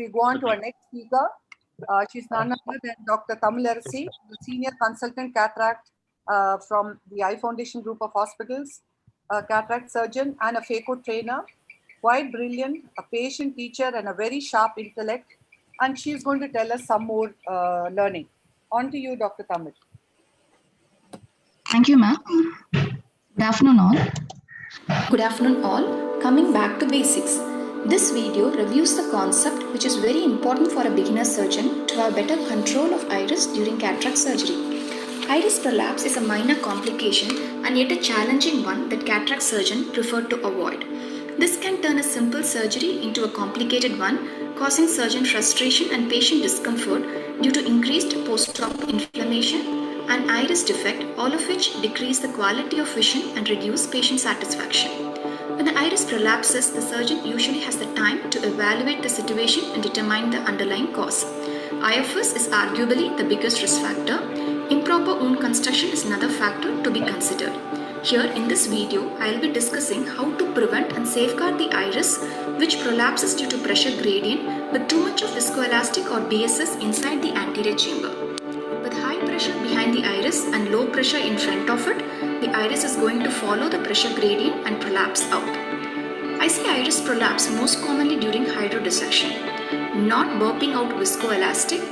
We go on to our next speaker. She's none other than Dr. Tamilarasi, the Senior Consultant Cataract from the Eye Foundation Group of Hospitals, a cataract surgeon and a phaco trainer. Quite brilliant, a patient teacher and a very sharp intellect. And she's going to tell us some more learning. On to you, Dr. Tamil. Thank you, ma'am. Good afternoon, all. Good afternoon, all. Coming back to basics. This video reviews the concept which is very important for a beginner surgeon to have better control of iris during cataract surgery. Iris prolapse is a minor complication and yet a challenging one that cataract surgeons prefer to avoid. This can turn a simple surgery into a complicated one, causing surgeon frustration and patient discomfort due to increased post-op inflammation and iris defect, all of which decrease the quality of vision and reduce patient satisfaction. When the iris prolapses, the surgeon usually has the time to evaluate the situation and determine the underlying cause. IFS is arguably the biggest risk factor. Improper wound construction is another factor to be considered. Here in this video, I will be discussing how to prevent and safeguard the iris which prolapses due to pressure gradient with too much of viscoelastic or BSS inside the anterior chamber. With high pressure behind the iris and low pressure in front of it, the iris is going to follow the pressure gradient and prolapse out. I see iris prolapse most commonly during hydrodissection. Not burping out viscoelastic,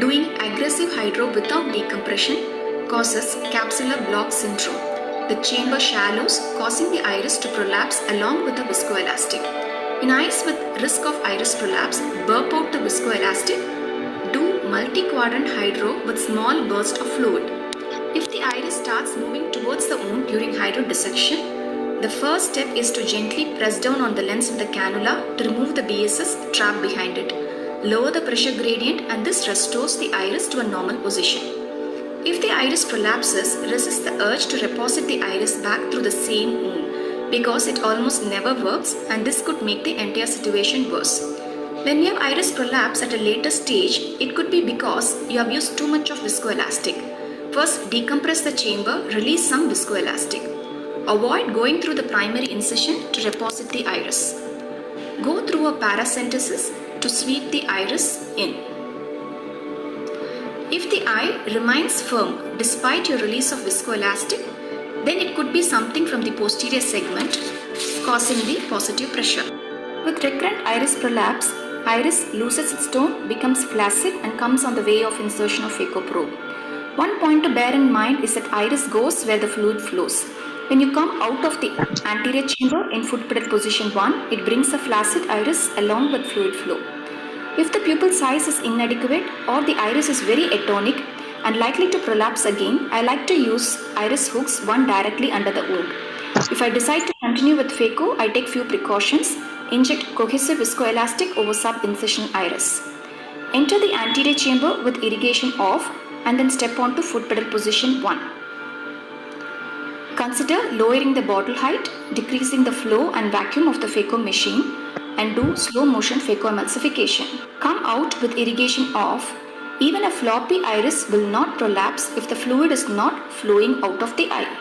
doing aggressive hydro without decompression causes capsular block syndrome. The chamber shallows, causing the iris to prolapse along with the viscoelastic. In eyes with risk of iris prolapse, burp out the viscoelastic. Do multi-quadrant hydro with small burst of fluid. If the iris starts moving towards the wound during hydrodissection, the first step is to gently press down on the lens with the cannula to remove the BSS trapped behind it. Lower the pressure gradient and this restores the iris to a normal position. If the iris prolapses, resist the urge to reposit the iris back through the same wound because it almost never works and this could make the entire situation worse. When you have iris prolapse at a later stage, it could be because you have used too much of viscoelastic. First, decompress the chamber, release some viscoelastic. Avoid going through the primary incision to reposit the iris. Go through a paracentesis to sweep the iris in. If the eye remains firm despite your release of viscoelastic, then it could be something from the posterior segment causing the positive pressure. With recurrent iris prolapse, iris loses its tone, becomes flaccid and comes on the way of insertion of phaco probe. One point to bear in mind is that iris goes where the fluid flows. When you come out of the anterior chamber in foot pedal position 1, it brings a flaccid iris along with fluid flow. If the pupil size is inadequate or the iris is very atonic and likely to prolapse again, I like to use iris hooks, one directly under the wound. If I decide to continue with phaco, I take few precautions. Inject cohesive viscoelastic over sub-incision iris. Enter the anterior chamber with irrigation off and then step on to foot pedal position 1. Consider lowering the bottle height, decreasing the flow and vacuum of the phaco machine and do slow motion phacoemulsification. Come out with irrigation off. Even a floppy iris will not prolapse if the fluid is not flowing out of the eye.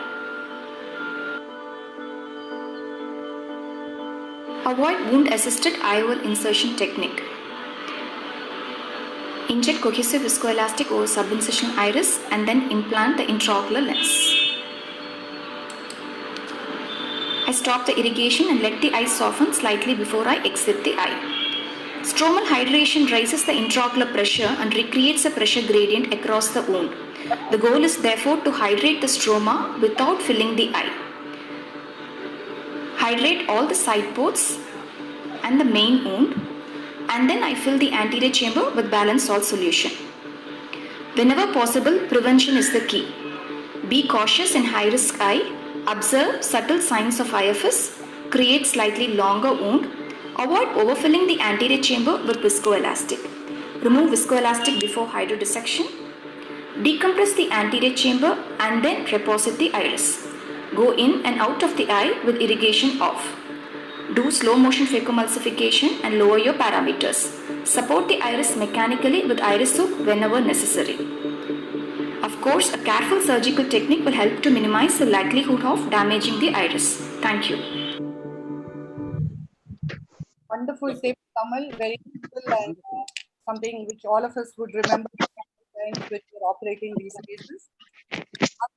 Avoid wound-assisted IOL insertion technique. Inject cohesive viscoelastic over sub-incision iris and then implant the intraocular lens. I stop the irrigation and let the eye soften slightly before I exit the eye. Stromal hydration raises the intraocular pressure and recreates a pressure gradient across the wound. The goal is therefore to hydrate the stroma without filling the eye. Hydrate all the side ports and the main wound, and then I fill the anterior chamber with balanced salt solution. Whenever possible, prevention is the key. Be cautious in high-risk eye, observe subtle signs of IFS, create slightly longer wound, avoid overfilling the anterior chamber with viscoelastic. Remove viscoelastic before hydrodissection. Decompress the anterior chamber and then reposit the iris. Go in and out of the eye with irrigation off. Do slow motion phacoemulsification and lower your parameters. Support the iris mechanically with iris hook whenever necessary. Of course, a careful surgical technique will help to minimize the likelihood of damaging the iris. Thank you. Wonderful. wonderful statement, Kamal. Very simple and something which all of us would remember times when we're operating these cases. I'm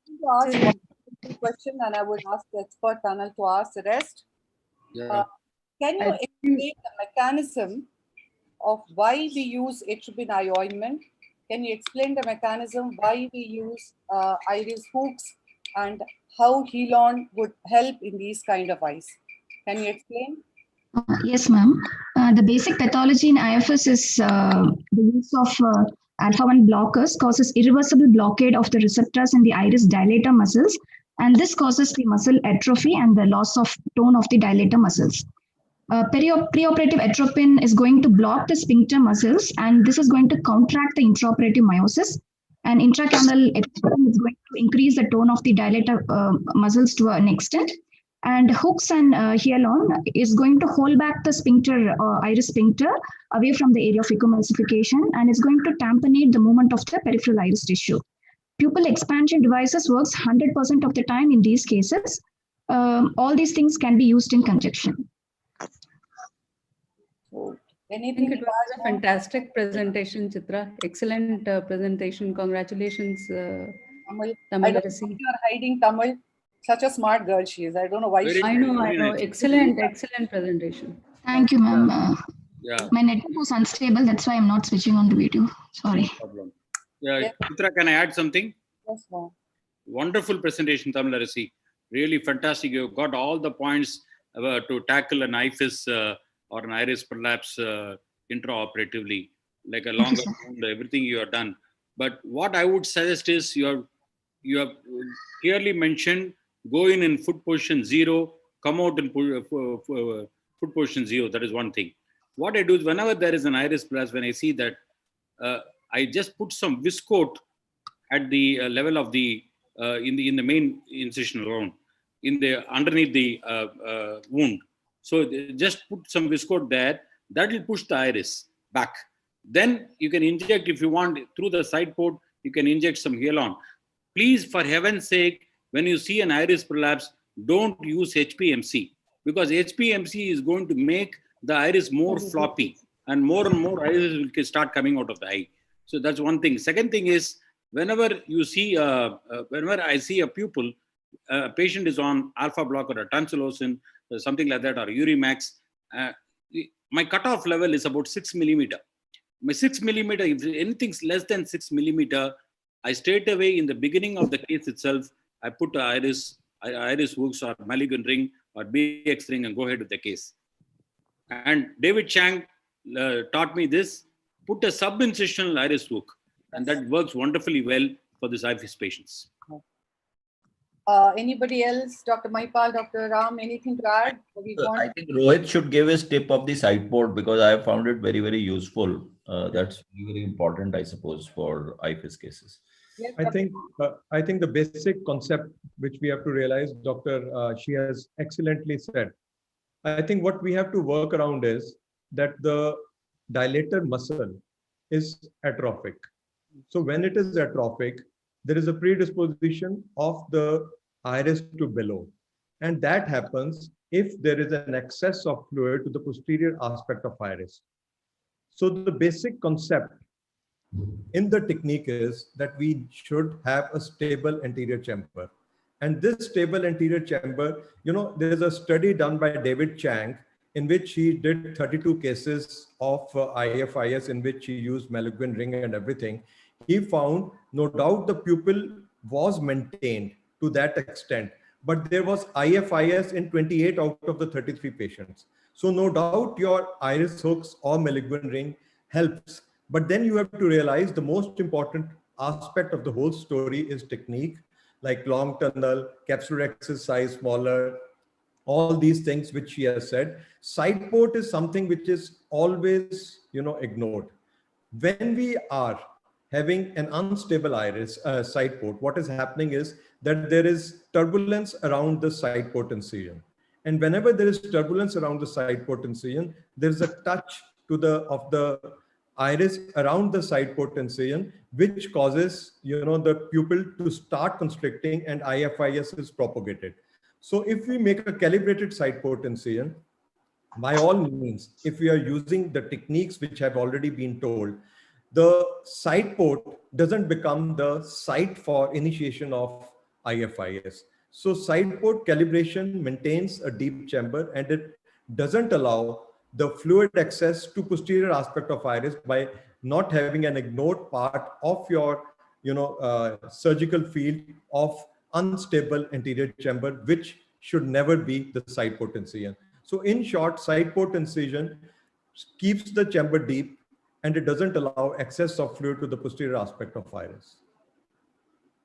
going to ask one simple question, and I would ask the expert panel to ask the rest. Yeah. Can you explain the mechanism of why we use atropine ointment? Can you explain the mechanism why we use iris hooks and how Helon would help in these kind of eyes? Can you explain? Yes, ma'am. The basic pathology in IFS is the use of alpha-1 blockers causes irreversible blockade of the receptors in the iris dilator muscles, and this causes the muscle atrophy and the loss of tone of the dilator muscles. Preoperative atropine is going to block the sphincter muscles, and this is going to counteract the intraoperative meiosis. And intracameral atropine is going to increase the tone of the dilator muscles to an extent. And hooks and Helon is going to hold back the sphincter, iris sphincter away from the area of ecomulsification, and is going to tamponate the movement of the peripheral iris tissue. Pupil expansion devices works 100% of the time in these cases. All these things can be used in conjunction. Anything? It was a fantastic presentation, Chitra. Excellent presentation. Congratulations, Tamilarasi. You're hiding Tamil. Such a smart girl she is. I don't know why. Very I know. nice. Excellent presentation. Thank you, ma'am. Yeah. My network was unstable. That's why I'm not switching on the video. Sorry. No problem. Yeah, Chitra, can I add something? Yes, ma'am. Wonderful presentation, Tamilarasi. Really fantastic. You got all the points to tackle an IFIS or an iris prolapse intraoperatively, like a longer wound, everything you have done. But what I would suggest is you have clearly mentioned go in foot position 0, come out in foot position 0. That is one thing. What I do is whenever there is an iris prolapse, when I see that, I just put some viscoat at the level of the in the main incision zone, underneath the wound. So just put some viscoat there. That will push the iris back. Then you can inject, if you want, through the side port, you can inject some Helon. Please, for heaven's sake, when you see an iris prolapse, don't use HPMC, because HPMC is going to make the iris more floppy, and more iris will start coming out of the eye. So that's one thing. Second thing is, whenever you see, whenever I see a pupil, a patient is on alpha blocker or tansulosine, something like that, or Urimax, my cutoff level is about 6 millimeter. My 6 millimeter, if anything's less than 6 millimeter, I straight away in the beginning of the case itself, I put the iris hooks or Mulligan ring or BX ring and go ahead with the case. And David Chang taught me this: put a sub-incisional iris hook, and that works wonderfully well for this IFIS patients. Anybody else? Dr. Maipal, Dr. Ram, anything to add? I think Rohit should give his tip of the side port, because I have found it very, very useful. That's very important, I suppose, for IFIS cases. Yes, I think the basic concept which we have to realize, she has excellently said. I think what we have to work around is that the dilator muscle is atrophic. So when it is atrophic, there is a predisposition of the iris to billow. And that happens if there is an excess of fluid to the posterior aspect of iris. So the basic concept in the technique is that we should have a stable anterior chamber. And this stable anterior chamber, there is a study done by David Chang in which he did 32 cases of IFIS in which he used Mulligan ring and everything. He found, no doubt, the pupil was maintained to that extent, but there was IFIS in 28 out of the 33 patients. So no doubt your iris hooks or Mulligan ring helps. But then you have to realize the most important aspect of the whole story is technique, like long tunnel, capsular axis size smaller, all these things which she has said. Side port is something which is always, ignored. When we are having an unstable iris side port, what is happening is that there is turbulence around the side port incision. And whenever there is turbulence around the side port incision, there is a touch of the iris around the side port incision, which causes, the pupil to start constricting and IFIS is propagated. So if we make a calibrated side port incision, by all means, if we are using the techniques which have already been told, the side port doesn't become the site for initiation of IFIS. So side port calibration maintains a deep chamber, and it doesn't allow the fluid access to posterior aspect of iris by not having an ignored part of your surgical field of unstable anterior chamber, which should never be the side port incision. So in short, side port incision keeps the chamber deep, and it doesn't allow access of fluid to the posterior aspect of iris.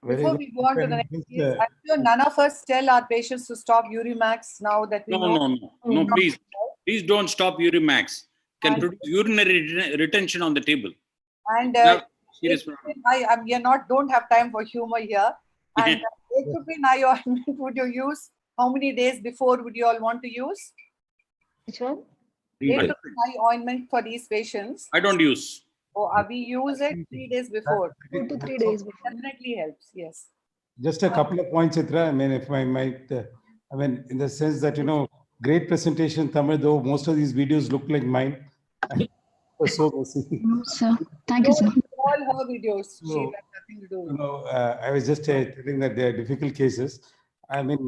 Before we go on to the next case, I'm sure none of us tell our patients to stop Urimax now that we know. No, please don't stop Urimax. Can produce urinary retention on the table. And serious we don't have time for humor here. And atropine eye ointment would you use? How many days before would you all want to use? Which one? Atropine eye ointment for these patients. I don't use. Oh, we use it 3 days before. 2 to 3 days before. Definitely helps. Yes. Just a couple of points, Chitra. I mean, if I might, in the sense that, great presentation, Tamil, though most of these videos look like mine. So messy. Sir, thank you, sir. All her videos. She has nothing to do with it. I was just telling that they are difficult cases. I mean,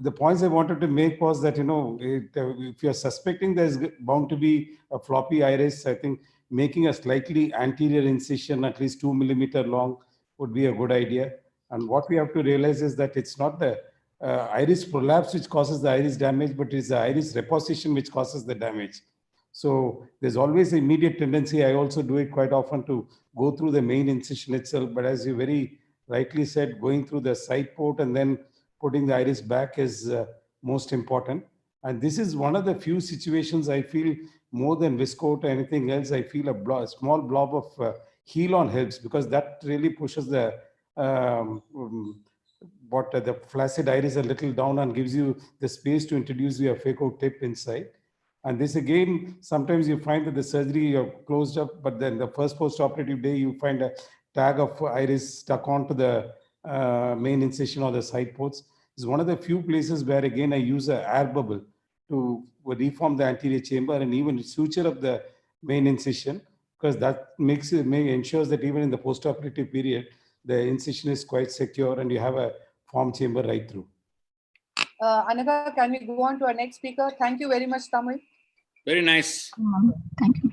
the points I wanted to make was that, if you're suspecting there's bound to be a floppy iris, I think making a slightly anterior incision, at least 2 millimeter long, would be a good idea. And what we have to realize is that it's not the iris prolapse which causes the iris damage, but it's the iris reposition which causes the damage. So there's always an immediate tendency. I also do it quite often to go through the main incision itself. But as you very rightly said, going through the side port and then putting the iris back is most important. And this is one of the few situations I feel more than viscoat or anything else, I feel a small blob of Helon helps, because that really pushes the the flaccid iris a little down and gives you the space to introduce your phaco tip inside. And this again, sometimes you find that the surgery you're closed up, but then the first post-operative day, you find a tag of iris stuck onto the main incision or the side ports. It's one of the few places where again I use an air bubble to reform the anterior chamber and even suture up the main incision, because that ensures that even in the post-operative period, the incision is quite secure and you have a form chamber right through. Anaka, can we go on to our next speaker? Thank you very much, Tamil. Very nice. Thank you.